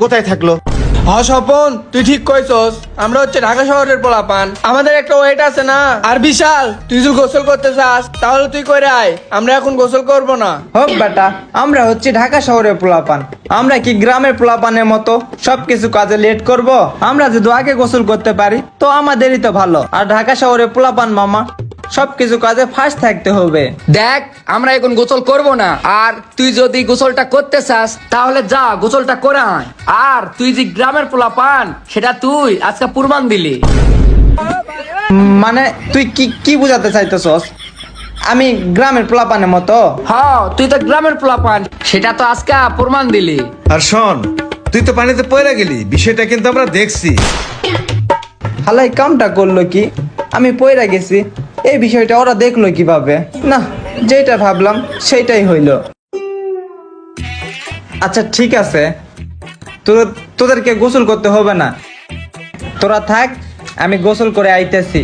কোথায় থাকলো? স্বপন, তুই ঠিক কইছস। আমরা হচ্ছে ঢাকা শহরের পোলাপান, আমাদের একটা ওয়েট আছে না। আর বিশাল, তুই যদি গোসল করতে চাস তাহলে তুই কইরে আয়, আমরা এখন গোসল করব না। হোক বেটা, আমরা হচ্ছে ঢাকা শহরের পোলাপান, আমরা কি গ্রামের পোলাপানের মতো সবকিছু কাজে লেট করব? আমরা যদি আগে গোসল করতে পারি তো আমাদেরই তো ভালো। আর ঢাকা শহরের পোলাপান মামা সবকিছু কাজে ফার্স্ট থাকতে হবে। দেখ, আমরা এখন গোসল করব না। আর তুই যদি গোসলটা করতে চাস তাহলে যা গোসলটা করে আয়। আর তুই যে গ্রামের পোলা পান সেটা তুই আজকে প্রমাণ দিলি। মানে তুই কি কি বুঝাতে চাইতেছস? আমি গ্রামের পোলাপানের মতো? হ্যাঁ, তুই তো গ্রামের পোলা পান, সেটা তো আজকে প্রমাণ দিলি। আর শোন, তুই তো পানিতে পড়ে গেলি, বিষয়টা কিন্তু আমরা দেখছি। হালাই কামটা করলো কি? আমি পয়রা গেছি, এই বিষয়টা ওরা দেখলো কিভাবে? না, যেটা ভাবলাম সেইটাই হইল। আচ্ছা ঠিক আছে, তোদেরকে গোসল করতে হবে না, তোরা থাক, আমি গোসল করে আইতেছি।